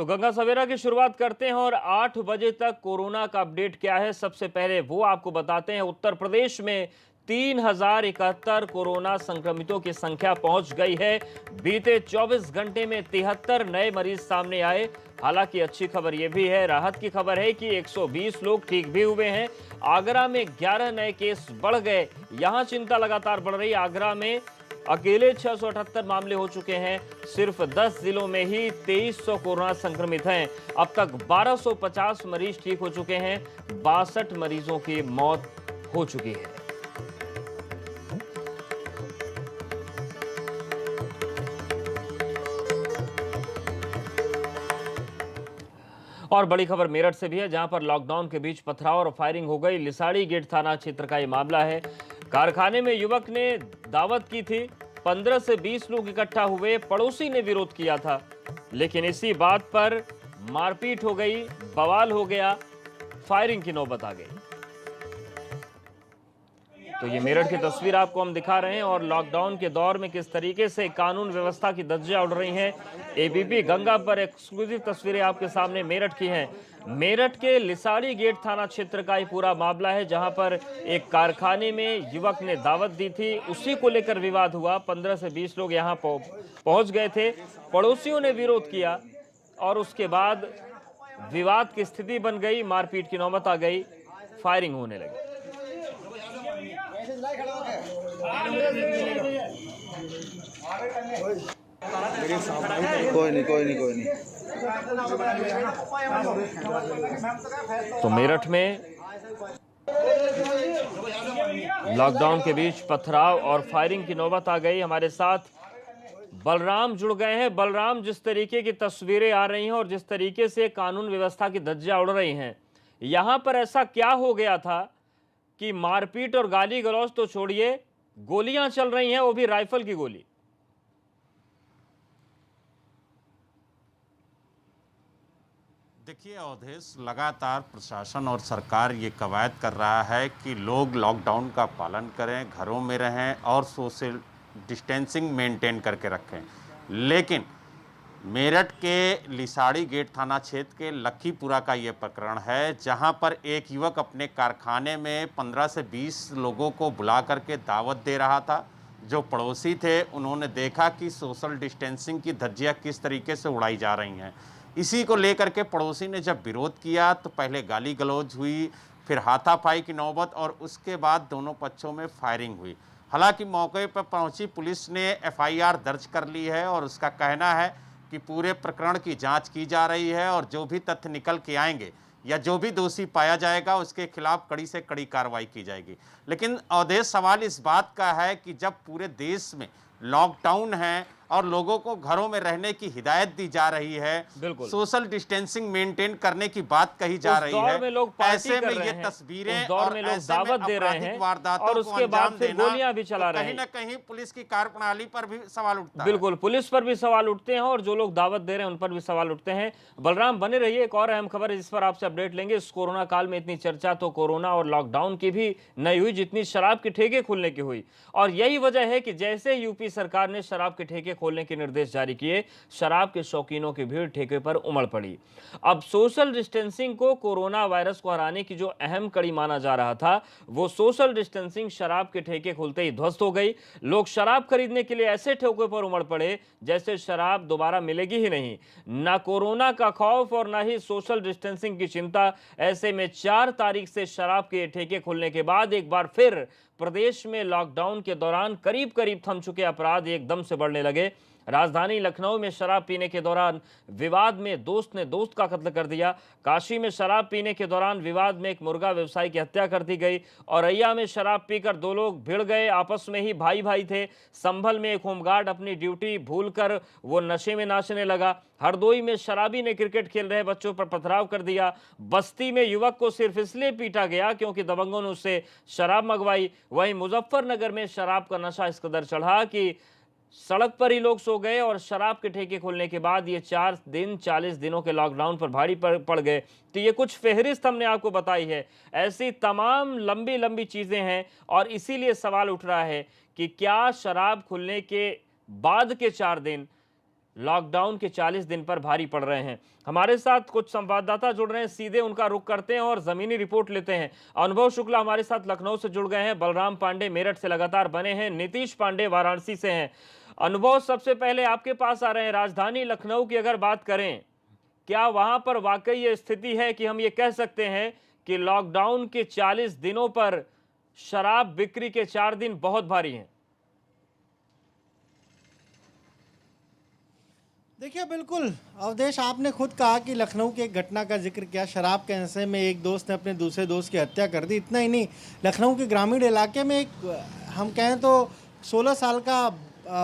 तो गंगा सवेरा की शुरुआत करते हैं और 8 बजे तक कोरोना का अपडेट क्या है सबसे पहले वो आपको बताते हैं। उत्तर प्रदेश में 3071 कोरोना संक्रमितों की संख्या पहुंच गई है। बीते 24 घंटे में 73 नए मरीज सामने आए। हालांकि अच्छी खबर यह भी है, राहत की खबर है कि 120 लोग ठीक भी हुए हैं। आगरा में 11 नए केस बढ़ गए। यहां चिंता लगातार बढ़ रही। आगरा में अकेले 678 मामले हो चुके हैं। सिर्फ 10 जिलों में ही 2300 कोरोना संक्रमित हैं। अब तक 1250 मरीज ठीक हो चुके हैं। 62 मरीजों की मौत हो चुकी है। और बड़ी खबर मेरठ से भी है, जहां पर लॉकडाउन के बीच पथराव और फायरिंग हो गई। लिसाड़ी गेट थाना क्षेत्र का यह मामला है। कारखाने में युवक ने दावत की थी, 15 से 20 लोग इकट्ठा हुए। पड़ोसी ने विरोध किया था, लेकिन इसी बात पर मारपीट हो गई, बवाल हो गया, फायरिंग की नौबत आ गई। तो ये मेरठ की तस्वीर आपको हम दिखा रहे हैं और लॉकडाउन के दौर में किस तरीके से कानून व्यवस्था की धज्जियां उड़ रही हैं। एबीपी गंगा पर एक्सक्लूसिव तस्वीरें आपके सामने मेरठ की हैं। मेरठ के लिसाड़ी गेट थाना क्षेत्र का ये पूरा मामला है, जहां पर एक कारखाने में युवक ने दावत दी थी, उसी को लेकर विवाद हुआ। 15 से 20 लोग यहां पहुंच गए थे। पड़ोसियों ने विरोध किया और उसके बाद विवाद की स्थिति बन गई, मारपीट की नौबत आ गई, फायरिंग होने लगी। कोई नहीं। तो मेरठ में लॉकडाउन के बीच पथराव और फायरिंग की नौबत आ गई। हमारे साथ बलराम जुड़ गए हैं। बलराम, जिस तरीके की तस्वीरें आ रही हैं और जिस तरीके से कानून व्यवस्था की धज्जियां उड़ रही हैं, यहां पर ऐसा क्या हो गया था कि मारपीट और गाली गलौज तो छोड़िए, गोलियां चल रही हैं, वो भी राइफल की गोली। देखिए अवधेश, लगातार प्रशासन और सरकार ये कवायद कर रहा है कि लोग लॉकडाउन का पालन करें, घरों में रहें और सोशल डिस्टेंसिंग मेंटेन करके रखें। लेकिन मेरठ के लिसाड़ी गेट थाना क्षेत्र के लखीपुरा का ये प्रकरण है, जहां पर एक युवक अपने कारखाने में 15 से 20 लोगों को बुला करके दावत दे रहा था। जो पड़ोसी थे, उन्होंने देखा कि सोशल डिस्टेंसिंग की धज्जियां किस तरीके से उड़ाई जा रही हैं। इसी को लेकर के पड़ोसी ने जब विरोध किया तो पहले गाली गलौज हुई, फिर हाथापाई की नौबत और उसके बाद दोनों पक्षों में फायरिंग हुई। हालांकि मौके पर पहुंची पुलिस ने एफआईआर दर्ज कर ली है और उसका कहना है कि पूरे प्रकरण की जांच की जा रही है और जो भी तथ्य निकल के आएंगे या जो भी दोषी पाया जाएगा उसके खिलाफ कड़ी से कड़ी कार्रवाई की जाएगी। लेकिन अवधेश, सवाल इस बात का है कि जब पूरे देश में लॉकडाउन है और लोगों को घरों में रहने की हिदायत दी जा रही है, सोशल डिस्टेंसिंग मेंटेन करने की बात कही जा रही है, ऐसे में ये तस्वीरें और ऐसे में आपराधिक वारदातों को अंजाम देना, गोलियां भी चला रहे हैं, कहीं ना कहीं पुलिस की कार्यप्रणाली पर भी सवाल उठता है। बिल्कुल, पुलिस पर भी सवाल उठते हैं और जो लोग दावत दे रहे हैं उन पर भी सवाल उठते हैं। बलराम, बने रहिए, एक और अहम खबर है जिस पर आपसे अपडेट लेंगे। इस कोरोना काल में इतनी चर्चा तो कोरोना और लॉकडाउन की भी नहीं हुई जितनी शराब के ठेके खुलने की हुई। और यही वजह है कि जैसे यूपी सरकार ने शराब के ठेके खोलने के निर्देश जारी किए, शराब के शौकीनों की भीड़ ठेके पर उमड़ पड़ी। अब सोशल डिस्टेंसिंग को कोरोना वायरस को हराने की जो अहम कड़ी माना जा रहा था, वो सोशल डिस्टेंसिंग शराब के ठेके खुलते ही ध्वस्त हो गई। लोग शराब खरीदने के लिए ऐसे ठेकों पर उमड़ पड़े जैसे शराब दोबारा मिलेगी ही नहीं। ना कोरोना का खौफ और ना ही सोशल डिस्टेंसिंग की चिंता। ऐसे में 4 तारीख से शराब के ठेके खुलने के बाद एक बार फिर प्रदेश में लॉकडाउन के दौरान करीब करीब थम चुके अपराध एकदम से बढ़ने लगे। राजधानी लखनऊ में शराब पीने के दौरान विवाद में दोस्त ने दोस्त का कत्ल कर दिया। काशी में शराब पीने के दौरान विवाद में एक मुर्गा व्यवसायी की हत्या कर दी गई। औरैया में शराब पीकर 2 लोग भिड़ गए, आपस में ही भाई भाई थे। संभल में एक होमगार्ड अपनी ड्यूटी भूलकर वो नशे में नाचने लगा। हरदोई में शराबी ने क्रिकेट खेल रहे बच्चों पर पथराव कर दिया। बस्ती में युवक को सिर्फ इसलिए पीटा गया क्योंकि दबंगों ने उससे शराब मंगवाई। वहीं मुजफ्फरनगर में शराब का नशा इस कदर चढ़ा कि सड़क पर ही लोग सो गए और शराब के ठेके खुलने के बाद ये 4 दिन 40 दिनों के लॉकडाउन पर भारी पड़ गए। तो ये कुछ फहरिस्त हमने आपको बताई है। ऐसी तमाम लंबी लंबी चीजें हैं और इसीलिए सवाल उठ रहा है कि क्या शराब खुलने के बाद के 4 दिन लॉकडाउन के 40 दिन पर भारी पड़ रहे हैं। हमारे साथ कुछ संवाददाता जुड़ रहे हैं, सीधे उनका रुख करते हैं और जमीनी रिपोर्ट लेते हैं। अनुभव शुक्ला हमारे साथ लखनऊ से जुड़ गए हैं, बलराम पांडे मेरठ से लगातार बने हैं, नीतीश पांडे वाराणसी से हैं। अनुभव, सबसे पहले आपके पास आ रहे हैं। राजधानी लखनऊ की अगर बात करें, क्या वहां पर वाकई ये स्थिति है कि हम ये कह सकते हैं कि लॉकडाउन के 40 दिनों पर शराब बिक्री के 4 दिन बहुत भारी हैं? देखिए, बिल्कुल अवधेश, आपने खुद कहा कि लखनऊ की एक घटना का जिक्र किया। शराब के नशे में एक दोस्त ने अपने दूसरे दोस्त की हत्या कर दी। इतना ही नहीं, लखनऊ के ग्रामीण इलाके में एक, हम कहें तो 16 साल का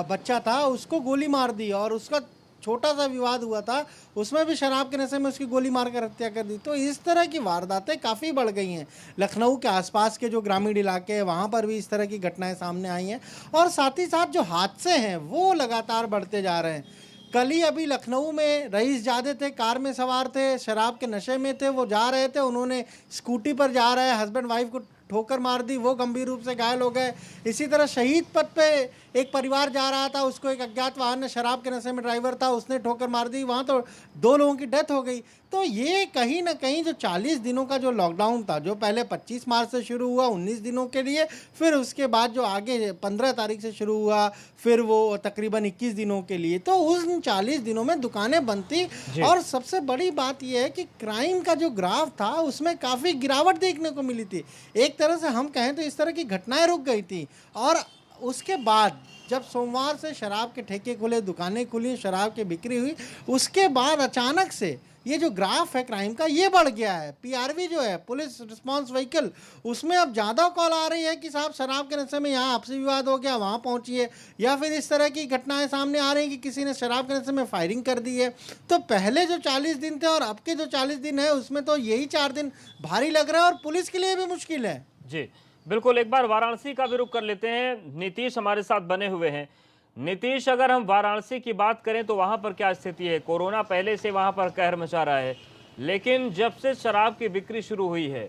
बच्चा था, उसको गोली मार दी और उसका छोटा सा विवाद हुआ था, उसमें भी शराब के नशे में उसकी गोली मारकर हत्या कर दी। तो इस तरह की वारदातें काफ़ी बढ़ गई हैं। लखनऊ के आसपास के जो ग्रामीण इलाके हैं वहाँ पर भी इस तरह की घटनाएं सामने आई हैं और साथ ही साथ जो हादसे हैं वो लगातार बढ़ते जा रहे हैं। कल ही अभी लखनऊ में रईसजादे थे, कार में सवार थे, शराब के नशे में थे, वो जा रहे थे, उन्होंने स्कूटी पर जा रहे हस्बैंड वाइफ को ठोकर मार दी, वो गंभीर रूप से घायल हो गए। इसी तरह शहीद पथ पे एक परिवार जा रहा था, उसको एक अज्ञात वाहन ने, शराब के नशे में ड्राइवर था, उसने ठोकर मार दी, वहाँ तो 2 लोगों की डेथ हो गई। तो ये कहीं ना कहीं जो 40 दिनों का जो लॉकडाउन था, जो पहले 25 मार्च से शुरू हुआ 19 दिनों के लिए, फिर उसके बाद जो आगे 15 तारीख से शुरू हुआ, फिर वो तकरीबन 21 दिनों के लिए, तो उन 40 दिनों में दुकानें बंद थी। और सबसे बड़ी बात यह है कि क्राइम का जो ग्राफ था उसमें काफ़ी गिरावट देखने को मिली थी। एक तरह से हम कहें तो इस तरह की घटनाएं रुक गई थी। और उसके बाद जब सोमवार से शराब के ठेके खुले, दुकानें खुली, शराब की बिक्री हुई, उसके बाद अचानक से ये जो ग्राफ है क्राइम का, ये बढ़ गया है। पीआरवी जो है, पुलिस रिस्पांस व्हीकल, उसमें अब ज़्यादा कॉल आ रही है कि साहब शराब के नशे में यहाँ आपसी विवाद हो गया, वहाँ पहुँचिए, या फिर इस तरह की घटनाएं सामने आ रही हैं कि किसी ने शराब के नशे में फायरिंग कर दी है। तो पहले जो 40 दिन थे और अब के जो 40 दिन है, उसमें तो यही 4 दिन भारी लग रहा है और पुलिस के लिए भी मुश्किल है। जी बिल्कुल, एक बार वाराणसी का भी रुख कर लेते हैं। नीतीश हमारे साथ बने हुए हैं। नीतीश, अगर हम वाराणसी की बात करें तो वहां पर क्या स्थिति है? कोरोना पहले से वहां पर कहर मचा रहा है, लेकिन जब से शराब की बिक्री शुरू हुई है,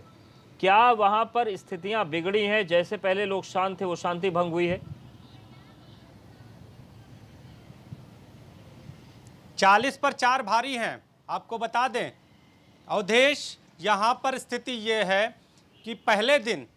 क्या वहां पर स्थितियां बिगड़ी हैं? जैसे पहले लोग शांत थे, वो शांति भंग हुई है? 40 पर 4 भारी हैं। आपको बता दें अवधेश, यहाँ पर स्थिति ये है कि पहले दिन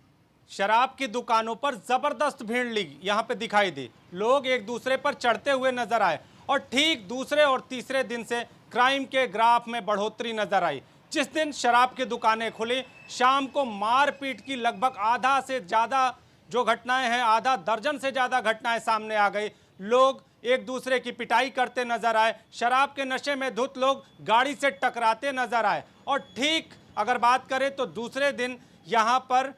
शराब की दुकानों पर जबरदस्त भीड़ लगी, यहाँ पे दिखाई दी, लोग एक दूसरे पर चढ़ते हुए नजर आए और ठीक दूसरे और तीसरे दिन से क्राइम के ग्राफ में बढ़ोतरी नजर आई। जिस दिन शराब की दुकानें खुली, शाम को मारपीट की लगभग आधा से ज़्यादा जो घटनाएं हैं, आधा दर्जन से ज़्यादा घटनाएं सामने आ गई। लोग एक दूसरे की पिटाई करते नजर आए, शराब के नशे में धुत लोग गाड़ी से टकराते नजर आए। और ठीक अगर बात करें तो दूसरे दिन यहाँ पर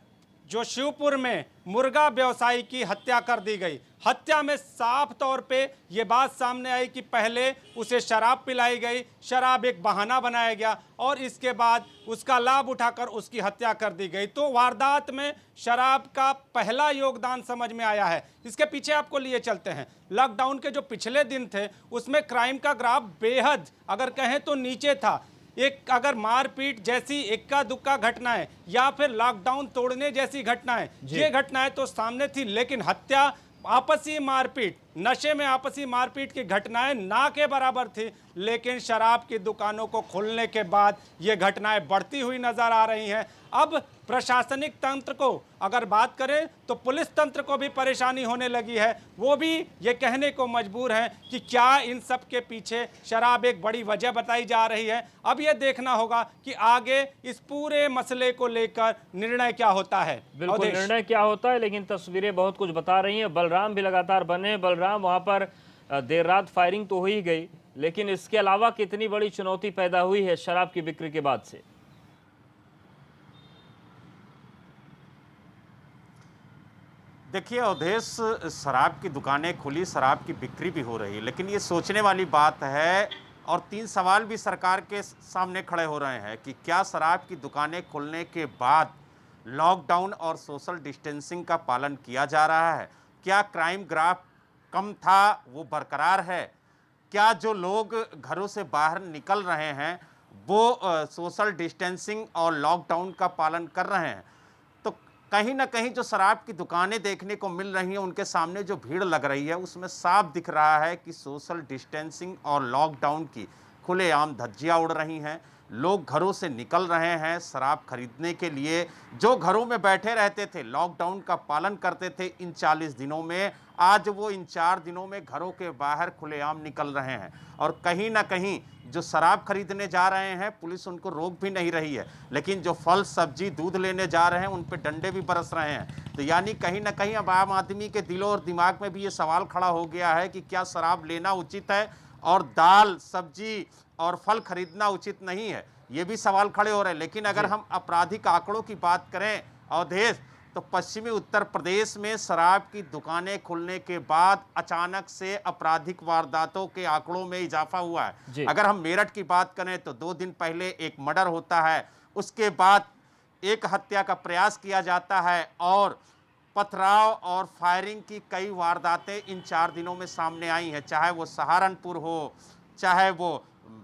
जो शिवपुर में मुर्गा व्यवसायी की हत्या कर दी गई। हत्या में साफ तौर पे ये बात सामने आई कि पहले उसे शराब पिलाई गई, शराब एक बहाना बनाया गया और इसके बाद उसका लाभ उठाकर उसकी हत्या कर दी गई। तो वारदात में शराब का पहला योगदान समझ में आया है। इसके पीछे आपको लिए चलते हैं, लॉकडाउन के जो पिछले दिन थे उसमें क्राइम का ग्राफ बेहद अगर कहें तो नीचे था। एक अगर मारपीट जैसी इक्का दुक्का घटनाएं या फिर लॉकडाउन तोड़ने जैसी घटनाएं, ये घटनाएं तो सामने थी, लेकिन हत्या, आपसी मारपीट, नशे में आपसी मारपीट की घटनाएं ना के बराबर थी। लेकिन शराब की दुकानों को खोलने के बाद ये घटनाएं बढ़ती हुई नजर आ रही हैं। अब प्रशासनिक तंत्र को अगर बात करें तो पुलिस तंत्र को भी परेशानी होने लगी है। वो भी ये कहने को मजबूर हैं कि क्या इन सब के पीछे शराब एक बड़ी वजह बताई जा रही है। अब ये देखना होगा कि आगे इस पूरे मसले को लेकर निर्णय क्या होता है। बिल्कुल, निर्णय क्या होता है, लेकिन तस्वीरें बहुत कुछ बता रही हैं। बलराम भी लगातार बने हैं। बलराम, वहां पर देर रात फायरिंग तो हो ही गई, लेकिन इसके अलावा कितनी बड़ी चुनौती पैदा हुई है शराब की बिक्री के बाद से? देखिए अवधेश, शराब की दुकानें खुली, शराब की बिक्री भी हो रही है, लेकिन ये सोचने वाली बात है और 3 सवाल भी सरकार के सामने खड़े हो रहे हैं कि क्या शराब की दुकानें खुलने के बाद लॉकडाउन और सोशल डिस्टेंसिंग का पालन किया जा रहा है? क्या क्राइम ग्राफ कम था वो बरकरार है? क्या जो लोग घरों से बाहर निकल रहे हैं वो सोशल डिस्टेंसिंग और लॉकडाउन का पालन कर रहे हैं? तो कहीं ना कहीं जो शराब की दुकानें देखने को मिल रही हैं, उनके सामने जो भीड़ लग रही है, उसमें साफ दिख रहा है कि सोशल डिस्टेंसिंग और लॉकडाउन की खुलेआम धज्जियां उड़ रही हैं। लोग घरों से निकल रहे हैं शराब खरीदने के लिए। जो घरों में बैठे रहते थे, लॉकडाउन का पालन करते थे इन 40 दिनों में, आज वो इन 4 दिनों में घरों के बाहर खुलेआम निकल रहे हैं। और कहीं ना कहीं जो शराब खरीदने जा रहे हैं, पुलिस उनको रोक भी नहीं रही है, लेकिन जो फल सब्जी दूध लेने जा रहे हैं, उन पे डंडे भी बरस रहे हैं। तो यानी कहीं ना कहीं अब आम आदमी के दिलों और दिमाग में भी ये सवाल खड़ा हो गया है कि क्या शराब लेना उचित है और दाल सब्जी और फल खरीदना उचित नहीं है। ये भी सवाल खड़े हो रहे हैं। लेकिन अगर हम आपराधिक आंकड़ों की बात करें अवधेश, तो पश्चिमी उत्तर प्रदेश में शराब की दुकानें खुलने के बाद अचानक से आपराधिक वारदातों के आंकड़ों में इजाफा हुआ है। अगर हम मेरठ की बात करें तो 2 दिन पहले एक मर्डर होता है, उसके बाद एक हत्या का प्रयास किया जाता है और पथराव और फायरिंग की कई वारदातें इन 4 दिनों में सामने आई हैं, चाहे वो सहारनपुर हो, चाहे वो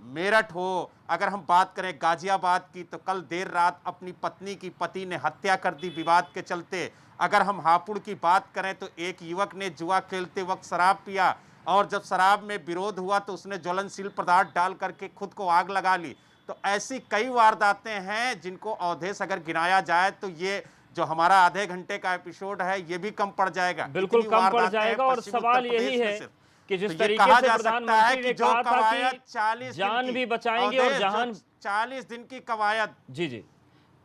मेरठ हो। अगर हम बात करें गाजियाबाद की, तो कल देर रात अपनी पत्नी की पति ने हत्या कर दी विवाद के चलते। अगर हम हापुड़ की बात करें तो एक युवक ने जुआ खेलते वक्त शराब पिया और जब शराब में विरोध हुआ तो उसने ज्वलनशील पदार्थ डाल करके खुद को आग लगा ली। तो ऐसी कई वारदातें हैं जिनको अवधेश अगर गिनाया जाए तो ये जो हमारा आधे घंटे का एपिसोड है ये भी कम पड़ जाएगा। बिल्कुल कम पड़ जाएगा। और सवाल यही है कि जिस तरीके से प्रधानमंत्री ने कहा था कि जान भी बचाएंगे और जहान, 40 दिन की कवायद, जी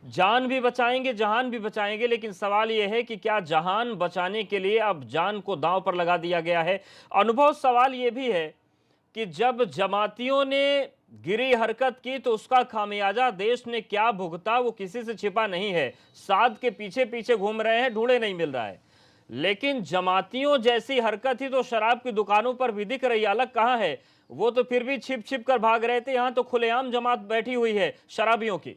जान भी बचाएंगे जहान भी बचाएंगे, लेकिन सवाल यह है कि क्या जहान बचाने के लिए अब जान को दांव पर लगा दिया गया है। अनुभव सवाल यह भी है कि जब जमातियों ने गिरी हरकत की तो उसका खामियाजा देश ने क्या भुगता वो किसी से छिपा नहीं है। साध के पीछे पीछे घूम रहे हैं, ढूंढे नहीं मिल रहा है। लेकिन जमातियों जैसी हरकत ही तो शराब की दुकानों पर भी दिख रही है। अलग कहां है, वो तो फिर भी छिप छिप कर भाग रहे थे, यहां तो खुलेआम जमात बैठी हुई है शराबियों की।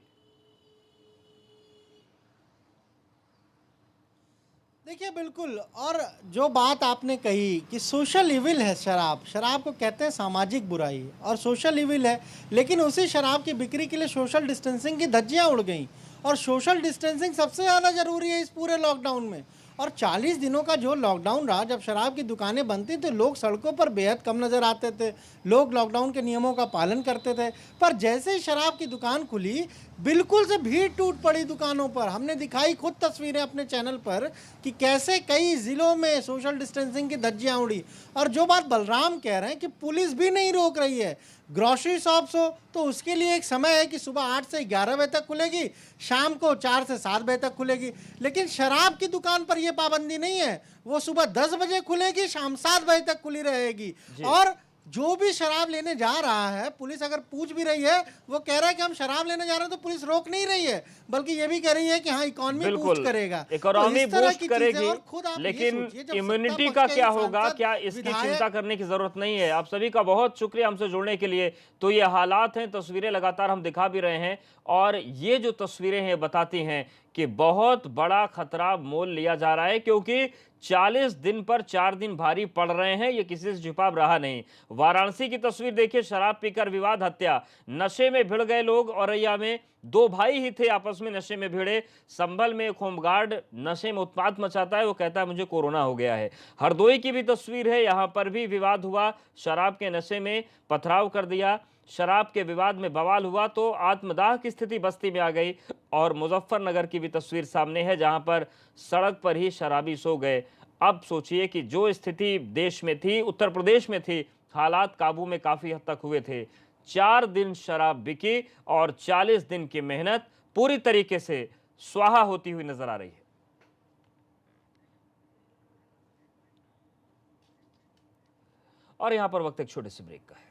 देखिए बिल्कुल, और जो बात आपने कही कि सोशल इविल है शराब, शराब को कहते हैं सामाजिक बुराई और सोशल इविल है, लेकिन उसी शराब की बिक्री के लिए सोशल डिस्टेंसिंग की धज्जियां उड़ गई। और सोशल डिस्टेंसिंग सबसे ज़्यादा ज़रूरी है इस पूरे लॉकडाउन में। और 40 दिनों का जो लॉकडाउन रहा, जब शराब की दुकानें बंद थी तो लोग सड़कों पर बेहद कम नज़र आते थे, लोग लॉकडाउन के नियमों का पालन करते थे। पर जैसे ही शराब की दुकान खुली, बिल्कुल से भीड़ टूट पड़ी दुकानों पर। हमने दिखाई खुद तस्वीरें अपने चैनल पर कि कैसे कई ज़िलों में सोशल डिस्टेंसिंग की धज्जियाँ उड़ी। और जो बात बलराम कह रहे हैं कि पुलिस भी नहीं रोक रही है, ग्रॉसरी शॉप्स हो तो उसके लिए एक समय है कि सुबह 8 से 11 बजे तक खुलेगी, शाम को 4 से 7 बजे तक खुलेगी। लेकिन शराब की दुकान पर यह पाबंदी नहीं है, वो सुबह 10 बजे खुलेगी, शाम 7 बजे तक खुली रहेगी। और जो भी शराब लेने जा रहा है, पुलिस अगर पूछ भी रही है, वो कह रहा है कि हम शराब लेने जा रहे हैं, तो पुलिस रोक नहीं रही है, बल्कि ये भी कह रही है कि हाँ इकोनॉमी बूस्ट करेगा, इकोनॉमी बूस्ट करेगी। खुद लेकिन इम्यूनिटी का क्या होगा, क्या इसकी चिंता करने की जरूरत नहीं है। आप सभी का बहुत शुक्रिया हमसे जुड़ने के लिए। तो ये हालात हैं, तस्वीरें लगातार हम दिखा भी रहे हैं, और ये जो तस्वीरें हैं बताती हैं कि बहुत बड़ा खतरा मोल लिया जा रहा है, क्योंकि 40 दिन पर 4 दिन भारी पड़ रहे हैं, ये किसी से छुपा रहा नहीं। वाराणसी की तस्वीर देखिए, शराब पीकर विवाद, हत्या, नशे में भिड़ गए लोग। औरैया में 2 भाई ही थे आपस में नशे में भिड़े। संभल में एक होमगार्ड नशे में उत्पात मचाता है, वो कहता है मुझे कोरोना हो गया है। हरदोई की भी तस्वीर है, यहां पर भी विवाद हुआ, शराब के नशे में पथराव कर दिया, शराब के विवाद में बवाल हुआ तो आत्मदाह की स्थिति बस्ती में आ गई। और मुजफ्फरनगर की भी तस्वीर सामने है, जहां पर सड़क पर ही शराबी सो गए। अब सोचिए कि जो स्थिति देश में थी, उत्तर प्रदेश में थी, हालात काबू में काफी हद तक हुए थे। 4 दिन शराब बिकी और 40 दिन की मेहनत पूरी तरीके से स्वाहा होती हुई नजर आ रही है। और यहां पर वक्त एक छोटे से ब्रेक का है।